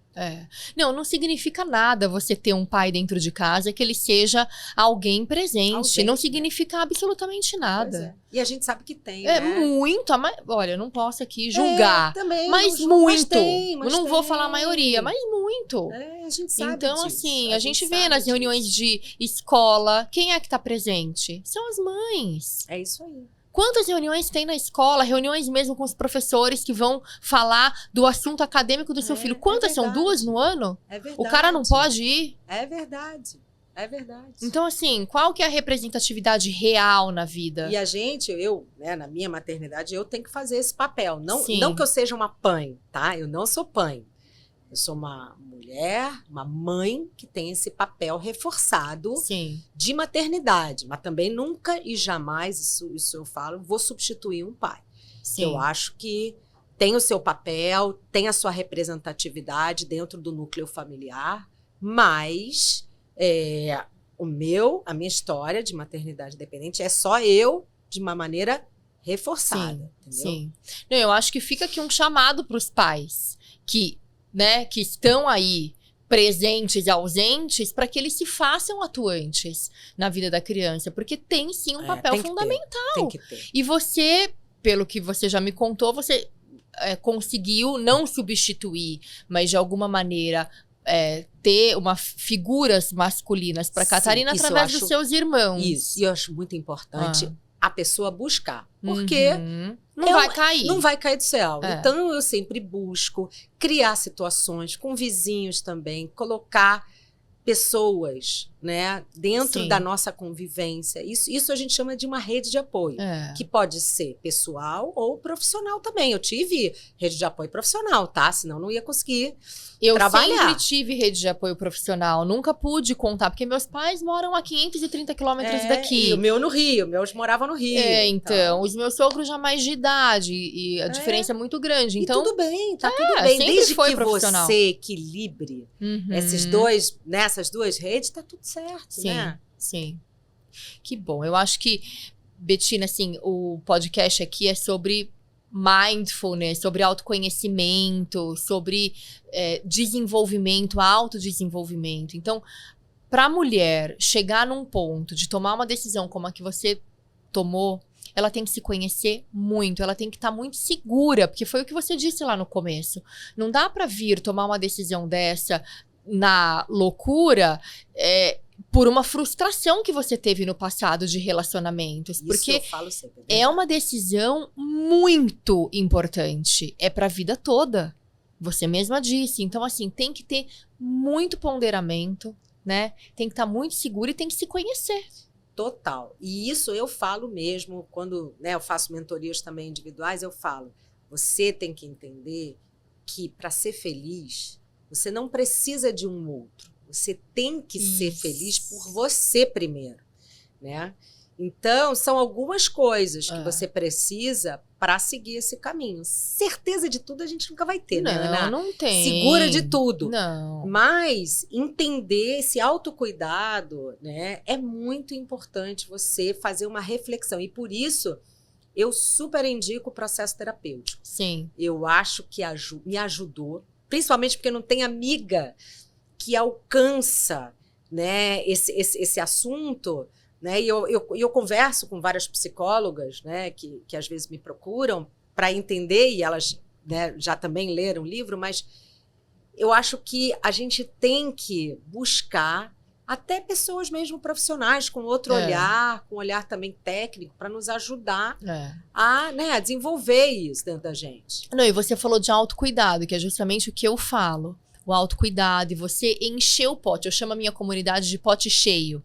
Não significa nada você ter um pai dentro de casa que ele seja alguém presente. Não significa absolutamente nada. E a gente sabe que tem, né? Muito. Olha, eu não posso aqui julgar. Também, mas não, muito. Mas eu não vou falar a maioria, mas muito. A gente sabe então, disso. assim, a gente vê nas reuniões de escola, quem é que tá presente? São as mães. É isso aí. Quantas reuniões tem na escola? Reuniões mesmo com os professores que vão falar do assunto acadêmico do seu filho. Quantas são? 2 no ano? É verdade. O cara não pode ir? É verdade. Então, assim, qual que é a representatividade real na vida? E a gente, né, na minha maternidade, eu tenho que fazer esse papel. Não que eu seja uma mãe, tá? Eu não sou mãe. Eu sou uma mulher, uma mãe que tem esse papel reforçado de maternidade. Mas também nunca e jamais, isso eu falo, vou substituir um pai. Eu acho que tem o seu papel, tem a sua representatividade dentro do núcleo familiar, mas a minha história de maternidade dependente é só eu de uma maneira reforçada, entendeu? Sim. Não, eu acho que fica aqui um chamado para os pais que, né, que estão aí presentes e ausentes, para que eles se façam atuantes na vida da criança, porque tem sim um papel fundamental. Tem que ter. E você, pelo que você já me contou, você conseguiu não substituir, mas de alguma maneira ter figuras masculinas para Catarina através dos seus irmãos. Isso, e eu acho muito importante a pessoa buscar, porque não vai cair. Não vai cair do céu. Então, eu sempre busco criar situações com vizinhos também, colocar pessoas, né, dentro da nossa convivência. Isso a gente chama de uma rede de apoio, que pode ser pessoal ou profissional também. Eu tive rede de apoio profissional, tá? Senão não ia conseguir trabalhar. Eu sempre tive rede de apoio profissional, nunca pude contar, porque meus pais moram a 530 quilômetros daqui. E o meu no Rio, meus moravam no Rio. Então, os meus sogros já mais de idade, e a diferença é muito grande. Então, e tudo bem, tá tudo bem. Desde que profissional. Você equilibre essas duas redes, tá tudo certo, né? Sim. Que bom. Eu acho que, Betina, assim, o podcast aqui é sobre mindfulness, sobre autoconhecimento, sobre desenvolvimento, autodesenvolvimento. Então, para a mulher chegar num ponto de tomar uma decisão como a que você tomou, ela tem que se conhecer muito, ela tem que estar muito segura, porque foi o que você disse lá no começo. Não dá para vir tomar uma decisão dessa na loucura, por uma frustração que você teve no passado de relacionamentos. Isso porque eu falo sempre, é uma decisão muito importante. É pra vida toda. Você mesma disse. Então, assim, tem que ter muito ponderamento, né? Tem que estar muito seguro e tem que se conhecer. Total. E isso eu falo mesmo, quando, né, eu faço mentorias também individuais, eu falo, você tem que entender que para ser feliz, você não precisa de um outro. Você tem que ser feliz por você primeiro, né? Então, são algumas coisas que você precisa para seguir esse caminho. Certeza de tudo a gente nunca vai ter, né, Ana? Não tem. Segura de tudo. Não. Mas entender esse autocuidado, né, é muito importante você fazer uma reflexão. E por isso, eu super indico o processo terapêutico. Sim. Eu acho que me ajudou, principalmente porque não tem amiga que alcança, né, esse assunto, né? E eu converso com várias psicólogas, né, que às vezes me procuram para entender, e elas, né, já também leram o livro, mas eu acho que a gente tem que buscar até pessoas mesmo profissionais, com outro olhar, com um olhar também técnico, para nos ajudar a desenvolver isso dentro da gente. Não, e você falou de autocuidado, que é justamente o que eu falo. O autocuidado, e você encher o pote. Eu chamo a minha comunidade de pote cheio.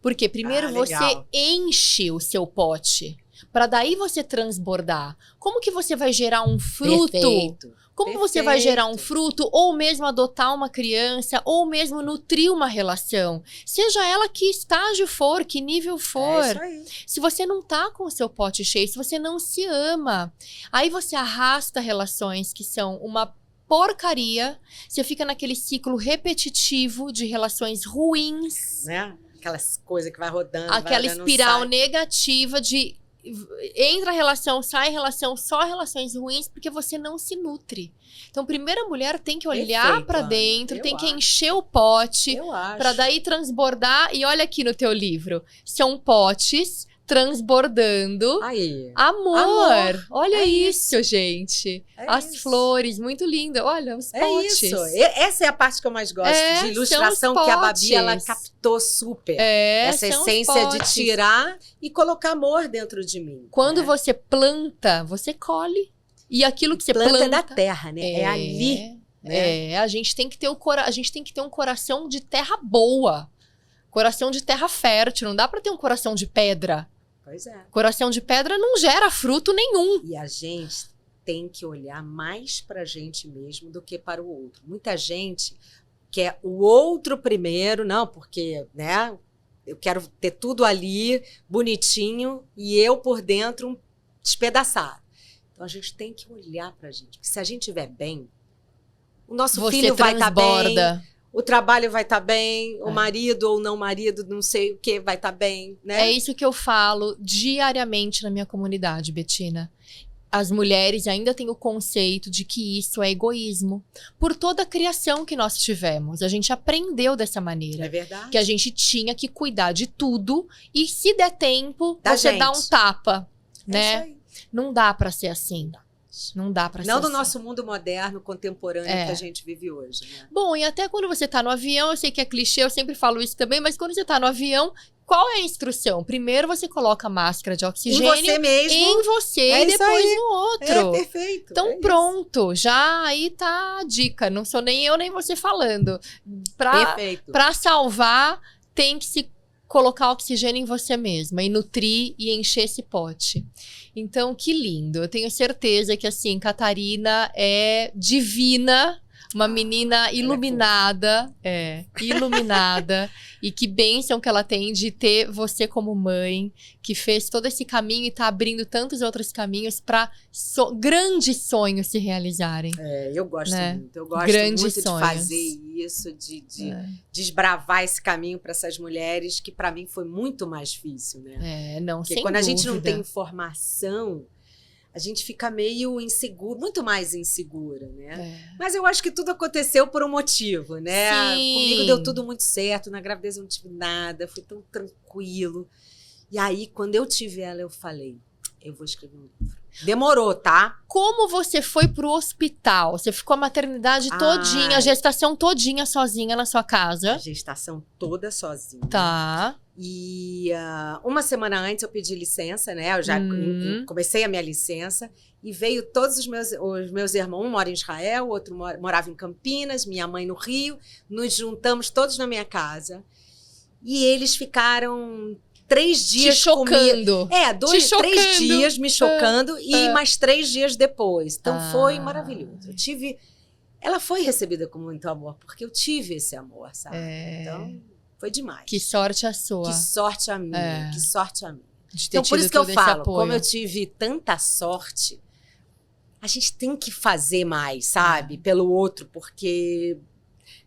Porque primeiro você enche o seu pote, para daí você transbordar. Como que você vai gerar um fruto? Perfeito. Como você vai gerar um fruto, ou mesmo adotar uma criança, ou mesmo nutrir uma relação? Seja ela que estágio for, que nível for. É isso aí. Se você não tá com o seu pote cheio, se você não se ama, aí você arrasta relações que são uma porcaria, você fica naquele ciclo repetitivo de relações ruins. Né? Aquelas coisas que vai rodando, aquela espiral negativa de entra relação, sai relação, só relações ruins, porque você não se nutre. Então, primeiro a mulher tem que olhar para dentro, tem que encher o pote, para daí transbordar. E olha aqui no teu livro, são potes transbordando amor. Olha isso, gente. As flores, muito linda. Olha, os potes. Isso. Essa é a parte que eu mais gosto de ilustração, que a Babi, ela captou super. Essa essência de tirar e colocar amor dentro de mim. Quando você planta, você colhe. E aquilo que você planta é da terra, né? É ali. Né? A gente tem que ter um coração de terra boa. Coração de terra fértil. Não dá pra ter um coração de pedra. Pois é. Coração de pedra não gera fruto nenhum. E a gente tem que olhar mais pra gente mesmo do que para o outro. Muita gente quer o outro primeiro, não, porque, né, eu quero ter tudo ali bonitinho e eu por dentro despedaçado. Então a gente tem que olhar pra gente. Porque se a gente estiver bem, o nosso filho vai estar bem. o trabalho vai estar bem, o marido ou não marido, não sei o que, vai estar bem, né? É isso que eu falo diariamente na minha comunidade, Betina. As mulheres ainda têm o conceito de que isso é egoísmo. Por toda a criação que nós tivemos. A gente aprendeu dessa maneira. É verdade. Que a gente tinha que cuidar de tudo. E se der tempo, Da você gente. dá um tapa, É né? isso aí. Não dá pra ser assim. Não dá pra ser Não do assim. nosso mundo moderno, contemporâneo que a gente vive hoje, né? Bom, e até quando você tá no avião, eu sei que é clichê, eu sempre falo isso também, mas quando você tá no avião, qual é a instrução? Primeiro você coloca a máscara de oxigênio Em você mesmo. em você É e isso depois aí. no outro. É perfeito. Então é isso. pronto, já aí tá a dica. Não sou nem eu nem você falando. Perfeito. Pra salvar, tem que se colocar oxigênio em você mesma e nutrir e encher esse pote. Então, que lindo. Eu tenho certeza que, assim, Catarina é divina, uma menina iluminada, iluminada. E que bênção que ela tem de ter você como mãe, que fez todo esse caminho e tá abrindo tantos outros caminhos para grandes sonhos se realizarem. Eu gosto muito. Eu gosto Grandes muito sonhos. de fazer isso, de desbravar esse caminho para essas mulheres, que para mim foi muito mais difícil, né? Não, Porque sem quando a gente não dúvida. tem informação, a gente fica meio inseguro, muito mais insegura, né? Mas eu acho que tudo aconteceu por um motivo, né? Sim. Comigo deu tudo muito certo, na gravidez eu não tive nada, foi tão tranquilo. E aí, quando eu tive ela, eu falei, eu vou escrever um livro. Demorou, tá? Como você foi pro hospital? Você ficou a maternidade todinha, a gestação todinha sozinha na sua casa? A gestação toda sozinha. Tá. E uma semana antes eu pedi licença, né? Eu já comecei a minha licença. E veio todos os meus irmãos. Um mora em Israel, o outro morava em Campinas, minha mãe no Rio. Nos juntamos todos na minha casa. E eles ficaram 3 dias te chocando. comigo. 3 dias me chocando e mais 3 dias depois. Então foi maravilhoso. Ela foi recebida com muito amor, porque eu tive esse amor, sabe? Então foi demais. Que sorte a sua. Que sorte a minha, que sorte a minha. Então por isso que eu falo, como eu tive tanta sorte, a gente tem que fazer mais, sabe? Pelo outro, porque,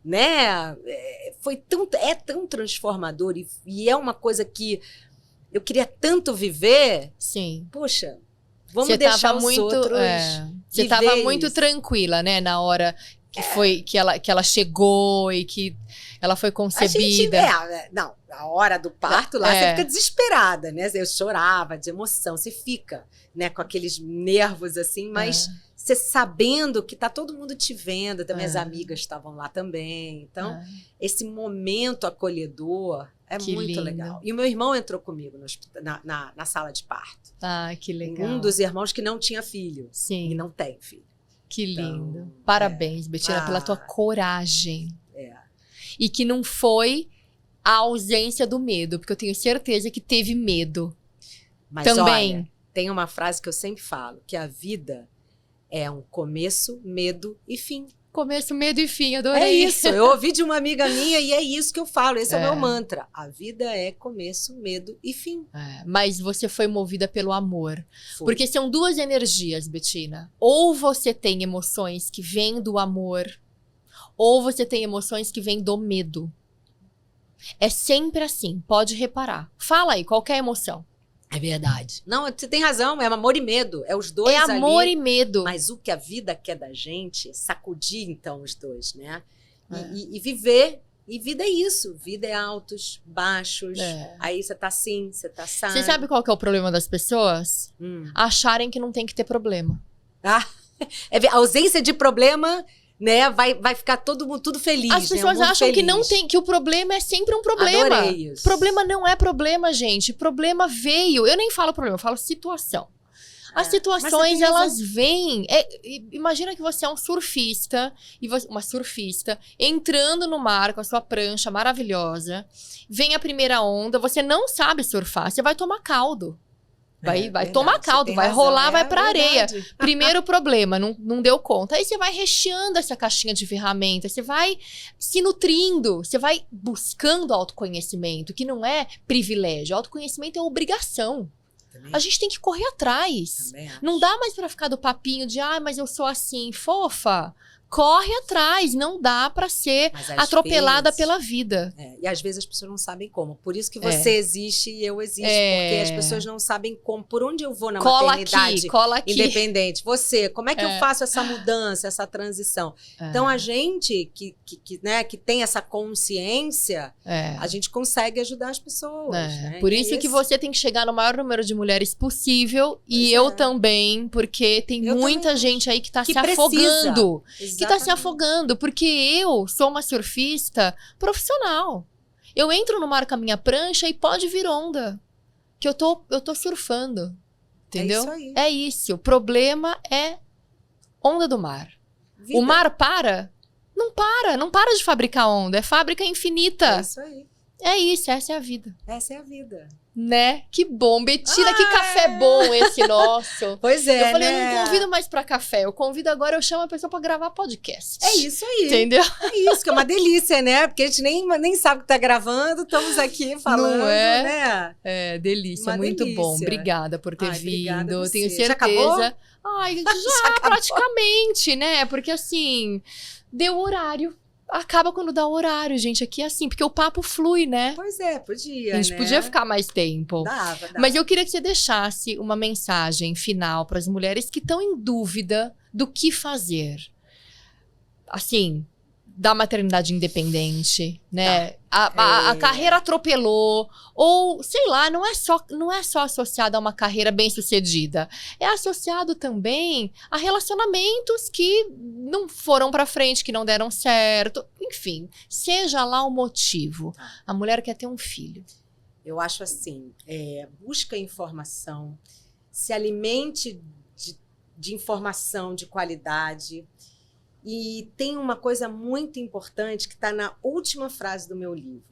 né? É tão transformador e é uma coisa que eu queria tanto viver. Sim. Poxa, vamos deixar os outros Você estava viver muito isso. tranquila, né? Na hora que ela chegou e que ela foi concebida. Não, a hora do parto lá, você fica desesperada, né? Eu chorava de emoção, você fica, né, com aqueles nervos assim, mas você sabendo que tá todo mundo te vendo, também minhas amigas estavam lá também. Então, esse momento acolhedor é Que muito lindo. legal. E o meu irmão entrou comigo na sala de parto. Que legal. Um dos irmãos que não tinha filho. Sim. E não tem filho. Que lindo. Então, Parabéns, Betina, pela tua coragem. E que não foi a ausência do medo, porque eu tenho certeza que teve medo. Mas também. Olha, tem uma frase que eu sempre falo, que a vida é um começo, medo e fim. Começo, medo e fim, adorei. É isso, eu ouvi de uma amiga minha e é isso que eu falo, esse é o meu mantra. A vida é começo, medo e fim. Mas você foi movida pelo amor. Foi. Porque são duas energias, Betina. Ou você tem emoções que vêm do amor, ou você tem emoções que vêm do medo. É sempre assim, pode reparar. Fala aí, qual que é a emoção? É verdade. Não, você tem razão, é amor e medo. É os dois ali. É amor e medo. Mas o que a vida quer da gente é sacudir, então, os dois, né? E viver. E vida é isso. Vida é altos, baixos. Aí você tá assim, você tá assado. Você sabe qual que é o problema das pessoas? Acharem que não tem que ter problema. A ausência de problema, né? Vai ficar tudo feliz. As pessoas acham que não tem, que o problema é sempre um problema. Adorei isso. Problema não é problema, gente. Problema veio. Eu nem falo problema, eu falo situação. As situações, elas vêm. Imagina que você é um surfista, uma surfista, entrando no mar com a sua prancha maravilhosa. Vem a primeira onda, você não sabe surfar, você vai tomar caldo. Vai tomar caldo, vai rolar, vai pra areia. Primeiro problema, não deu conta. Aí você vai recheando essa caixinha de ferramentas, você vai se nutrindo, você vai buscando autoconhecimento, que não é privilégio. Autoconhecimento é obrigação. A gente tem que correr atrás. Não dá mais pra ficar do papinho de, mas eu sou assim, fofa. Corre atrás, não dá pra ser atropelada pela vida. E às vezes as pessoas não sabem como. Por isso que você existe e eu existo. Porque as pessoas não sabem como. Por onde eu vou na maternidade cola aqui. Independente? Você, como é que eu faço essa mudança, essa transição? Então, a gente que tem essa consciência, a gente consegue ajudar as pessoas. Né? Por isso que você tem que chegar no maior número de mulheres possível. E eu também, porque tem muita gente aí que tá se afogando. Que tá se afogando, porque eu sou uma surfista profissional. Eu entro no mar com a minha prancha e pode vir onda. Que eu tô surfando. Entendeu? É isso aí. É isso. O problema é onda do mar. Vida. O mar para? Não para de fabricar onda. É fábrica infinita. É isso aí. É isso, essa é a vida. Essa é a vida. Né? Que bom. Betina, que café bom esse nosso. Pois é, eu falei, eu não convido mais pra café. Eu convido agora, eu chamo a pessoa pra gravar podcast. É isso aí. Entendeu? É isso, que é uma delícia, né? Porque a gente nem sabe que tá gravando, estamos aqui falando, não é? Né? É, delícia, uma muito delícia. bom. Obrigada por ter vindo. Eu tenho certeza. Já acabou? Ai, já praticamente, né? Porque assim, deu horário. Acaba quando dá o horário, gente. Aqui é assim, porque o papo flui, né? Pois é, podia, A gente podia ficar mais tempo. Dava. Mas eu queria que você deixasse uma mensagem final para as mulheres que estão em dúvida do que fazer. Assim, da maternidade independente, né? A carreira atropelou, ou sei lá, não é só associado a uma carreira bem-sucedida, é associado também a relacionamentos que não foram pra frente, que não deram certo, enfim, seja lá o motivo. A mulher quer ter um filho. Eu acho assim, busca informação, se alimente de informação de qualidade. E tem uma coisa muito importante que está na última frase do meu livro.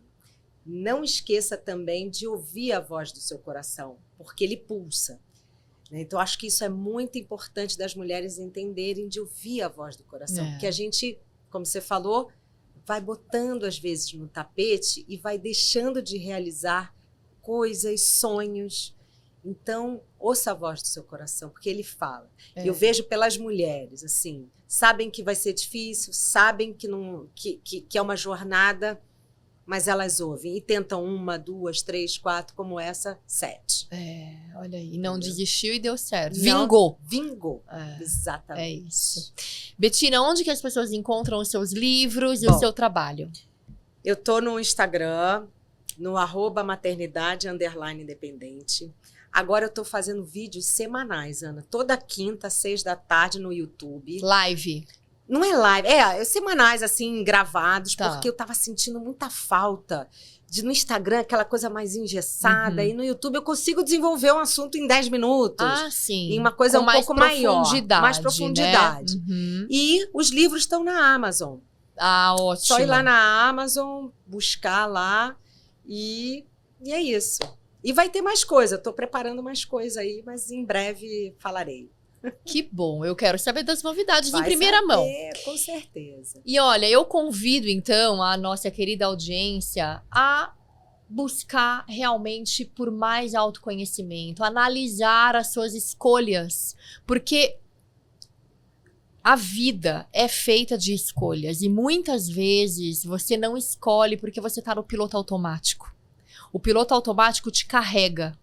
Não esqueça também de ouvir a voz do seu coração, porque ele pulsa. Então, acho que isso é muito importante das mulheres entenderem, de ouvir a voz do coração. Porque a gente, como você falou, vai botando às vezes no tapete e vai deixando de realizar coisas, sonhos. Então, ouça a voz do seu coração, porque ele fala. Eu vejo pelas mulheres, assim, sabem que vai ser difícil, sabem que é uma jornada, mas elas ouvem e tentam 1, 2, 3, 4, como essa, 7. Olha aí, não desistiu e deu certo. Vingou. Exatamente. É isso. Betina, onde que as pessoas encontram os seus livros e o seu trabalho? Eu tô no Instagram, no @maternidade_independente. Agora eu tô fazendo vídeos semanais, Ana. Toda quinta, às 6 da tarde no YouTube. Live. Não é live, semanais, assim, gravados, porque eu tava sentindo muita falta de no Instagram aquela coisa mais engessada. E no YouTube eu consigo desenvolver um assunto em 10 minutos. Sim. Em uma coisa com um pouco maior. Mais né? profundidade. E os livros estão na Amazon. Ótimo. Só ir lá na Amazon, buscar lá e é isso. E vai ter mais coisa, estou preparando mais coisa aí, mas em breve falarei. Que bom, eu quero saber das novidades em primeira mão. Com certeza. E olha, eu convido então a nossa querida audiência a buscar realmente por mais autoconhecimento, analisar as suas escolhas, porque a vida é feita de escolhas e muitas vezes você não escolhe porque você está no piloto automático. O piloto automático te carrega.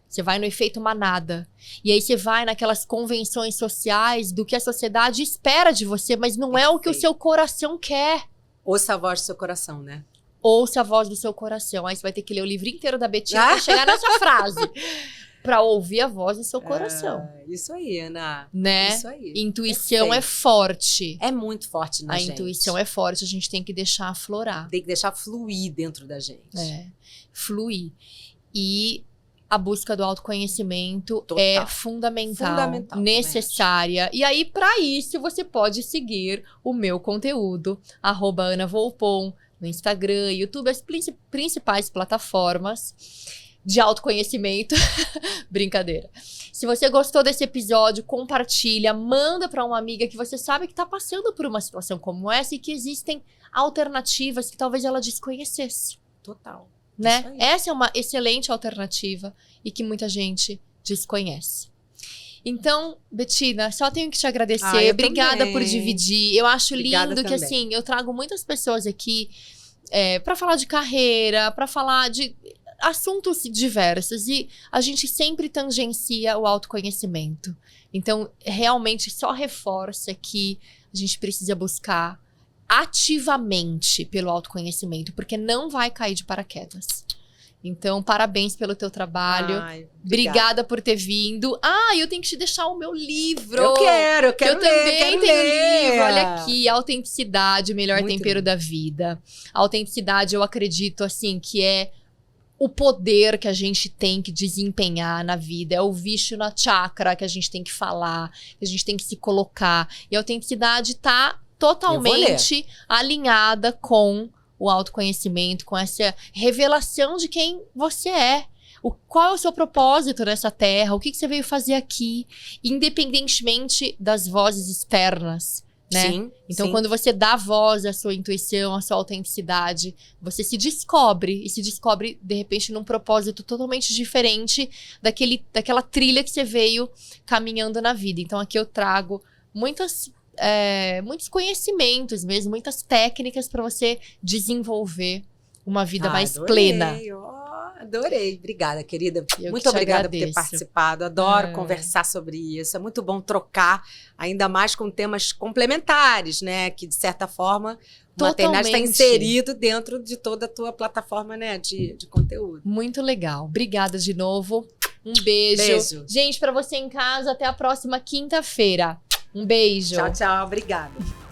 Você vai no efeito manada. E aí você vai naquelas convenções sociais do que a sociedade espera de você, mas não é o que o seu coração quer. Ouça a voz do seu coração, né? Ouça a voz do seu coração. Aí você vai ter que ler o livro inteiro da Betina pra chegar nessa frase. Pra ouvir a voz do seu coração. Isso aí, Ana. Né? Isso aí. Intuição é forte. É muito forte na gente. A intuição é forte, a gente tem que deixar aflorar. Tem que deixar fluir dentro da gente. Fluir. E a busca do autoconhecimento é fundamental, necessária. E aí, para isso, você pode seguir o meu conteúdo, @AnaVolpon, no Instagram, YouTube, as principais plataformas de autoconhecimento. Brincadeira. Se você gostou desse episódio, compartilha, manda para uma amiga que você sabe que está passando por uma situação como essa e que existem alternativas que talvez ela desconhecesse. Total. Né? Essa é uma excelente alternativa e que muita gente desconhece. Então, Bettina, só tenho que te agradecer. Eu Obrigada também. por dividir. Eu acho Obrigada lindo que, também. assim, eu trago muitas pessoas aqui para falar de carreira, para falar de assuntos diversos. E a gente sempre tangencia o autoconhecimento. Então, realmente, só reforça que a gente precisa buscar ativamente pelo autoconhecimento, porque não vai cair de paraquedas. Então, parabéns pelo teu trabalho. Obrigada por ter vindo. Eu tenho que te deixar o meu livro. Eu quero que eu ler, também tenho ler. livro. Olha aqui, Autenticidade, Melhor Muito Tempero lindo. da Vida. A autenticidade, eu acredito, assim, que é o poder que a gente tem que desempenhar na vida. É o Vishnu Chakra que a gente tem que falar, que a gente tem que se colocar. E a autenticidade tá totalmente alinhada com o autoconhecimento, com essa revelação de quem você é. Qual é o seu propósito nessa terra? O que você veio fazer aqui? Independentemente das vozes externas, né? Sim, então, quando você dá voz à sua intuição, à sua autenticidade, você se descobre. E se descobre, de repente, num propósito totalmente diferente daquela trilha que você veio caminhando na vida. Então, aqui eu trago muitos conhecimentos mesmo, muitas técnicas para você desenvolver uma vida mais plena. Adorei. Obrigada, querida. Eu muito que te obrigada por ter agradeço. participado. Adoro conversar sobre isso. É muito bom trocar, ainda mais com temas complementares, né? Que, de certa forma, o Maternidade está inserido dentro de toda a tua plataforma, né? De conteúdo. Muito legal. Obrigada de novo. Um beijo. Gente, para você em casa, até a próxima quinta-feira. Um beijo. Tchau, tchau. Obrigada.